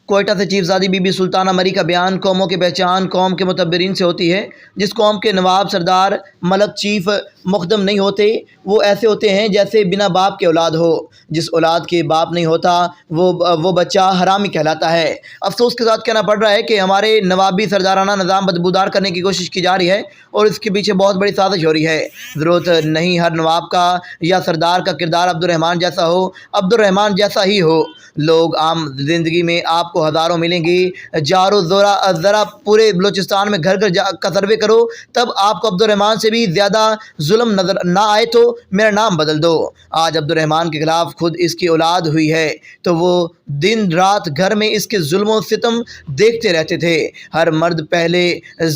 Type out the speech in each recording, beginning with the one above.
کوئٹہ سے chief زادی be be سلطانہ مری کا بیان۔ قوموں کی پہچان قوم کے معتبرین سے ہوتی ہے۔ جس قوم کے نواب، سردار، ملک، چیف مقدم نہیں ہوتے وہ ایسے ہوتے ہیں جیسے بنا باپ کے اولاد ہو۔ جس اولاد کے باپ نہیں ہوتا وہ بچہ حرامی کہلاتا ہے۔ افسوس کے ساتھ کہنا پڑ رہا ہے کہ ہمارے نوابی سردارانہ نظام بدبودار کرنے کی کوشش کی جا رہی ہے اور اس کے پیچھے بہت بڑی سازش ہو رہی ہے۔ ضرورت نہیں ہر نواب کا یا سردار کا کردار عبد الرحمن جیسا ہو، عبد الرحمن جیسا ہی ہو۔ لوگ عام زندگی میں آپ کو ہزاروں ملیں گے، جارو ذرا پورے بلوچستان میں گھر گھر کا سروے کرو، تب آپ کو عبد الرحمن سے بھی زیادہ ظلم نظر نہ آئے تو میرا نام بدل دو۔ آج عبد الرحمن کے خلاف خود اس کی اولاد ہوئی ہے تو وہ دن رات گھر میں اس کے ظلم و ستم دیکھتے رہتے تھے۔ ہر مرد پہلے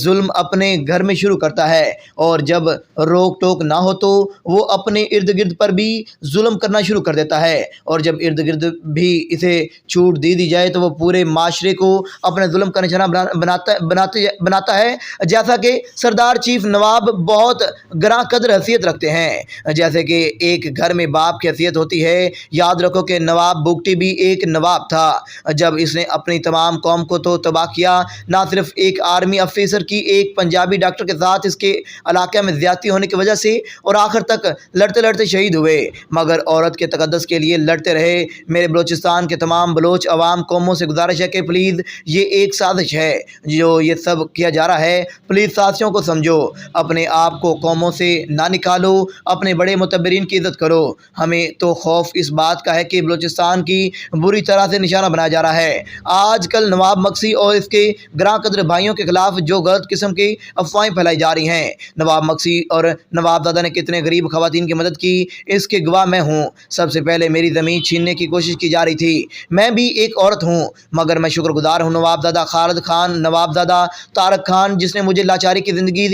ظلم اپنے گھر میں شروع کرتا ہے اور جب روک ٹوک نہ ہو تو وہ اپنے ارد گرد پر بھی ظلم کرنا شروع کر دیتا ہے، اور جب ارد گرد بھی اسے چھوٹ دی جائے تو وہ پورے معاشرے کو اپنے ظلم کا نشانہ بناتا ہے۔ جیسا کہ سردار چیف نواب بہت گراں قدر حیثیت رکھتے ہیں، جیسے کہ ایک گھر میں باپ کی حیثیت ہوتی ہے، یاد رکھو کہ نواب بگٹی بھی ایک نواب تھا۔ جب اس نے اپنی تمام قوم کو تو تباہ کیا، نہ صرف ایک آرمی افسر کی ایک پنجابی ڈاکٹر کے ساتھ اس کے علاقے میں زیادتی ہونے کی وجہ سے اور آخر تک لڑتے لڑتے شہید ہوئے، مگر عورت کے تقدس کے لیے لڑتے رہے۔ میرے بلوچستان کے تمام بلوچ عوام قوموں سے گزارش ہے کہ پلیز یہ ایک سازش ہے جو یہ سب کیا جا رہا ہے، پلیز سازشوں کو سمجھو، اپنے آپ کو قوموں سے نہ نکالو، اپنے بڑے معتبرین کی عزت کرو۔ ہمیں تو خوف اس بات کا ہے کہ بلوچستان کی بری طرح سے نشانہ بنایا جا رہا ہے۔ آج کل نواب مکسی اور اس کے گراں قدر بھائیوں کے خلاف جو غلط قسم کی افواہیں پھیلائی جا رہی ہیں، نواب مکسی اور نواب دادا نے کتنے غریب خواتین کی مدد کی، اس کے گواہ میں ہوں۔ سب سے پہلے میری زمین چھیننے کی کوشش کی جا رہی تھی، میں بھی ایک عورت ہوں، مگر میں شکر گزار ہوں نواب دادا خالد خان، نواب دادا طارق خان، جس نے مجھے لاچاری کی زندگی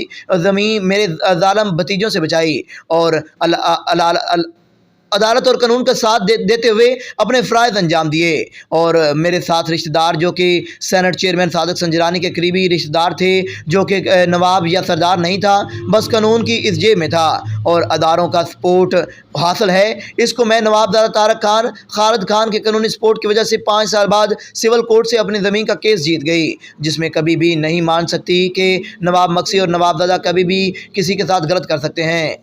زمین میرے ظالم بھتیجوں سے بچائی اور عدالت اور قانون کا ساتھ دیتے ہوئے اپنے فرائض انجام دیے، اور میرے ساتھ رشتہ دار جو کہ سینٹ چیئرمین صادق سنجرانی کے قریبی رشتہ دار تھے، جو کہ نواب یا سردار نہیں تھا، بس قانون کی اس جیب میں تھا اور اداروں کا سپورٹ حاصل ہے اس کو۔ میں نواب دادا طارق خان خالد خان کے قانونی سپورٹ کی وجہ سے 5 سال بعد سول کورٹ سے اپنی زمین کا کیس جیت گئی، جس میں کبھی بھی نہیں مان سکتی کہ نواب مکسی اور نواب دادا کبھی بھی کسی کے ساتھ غلط کر سکتے ہیں۔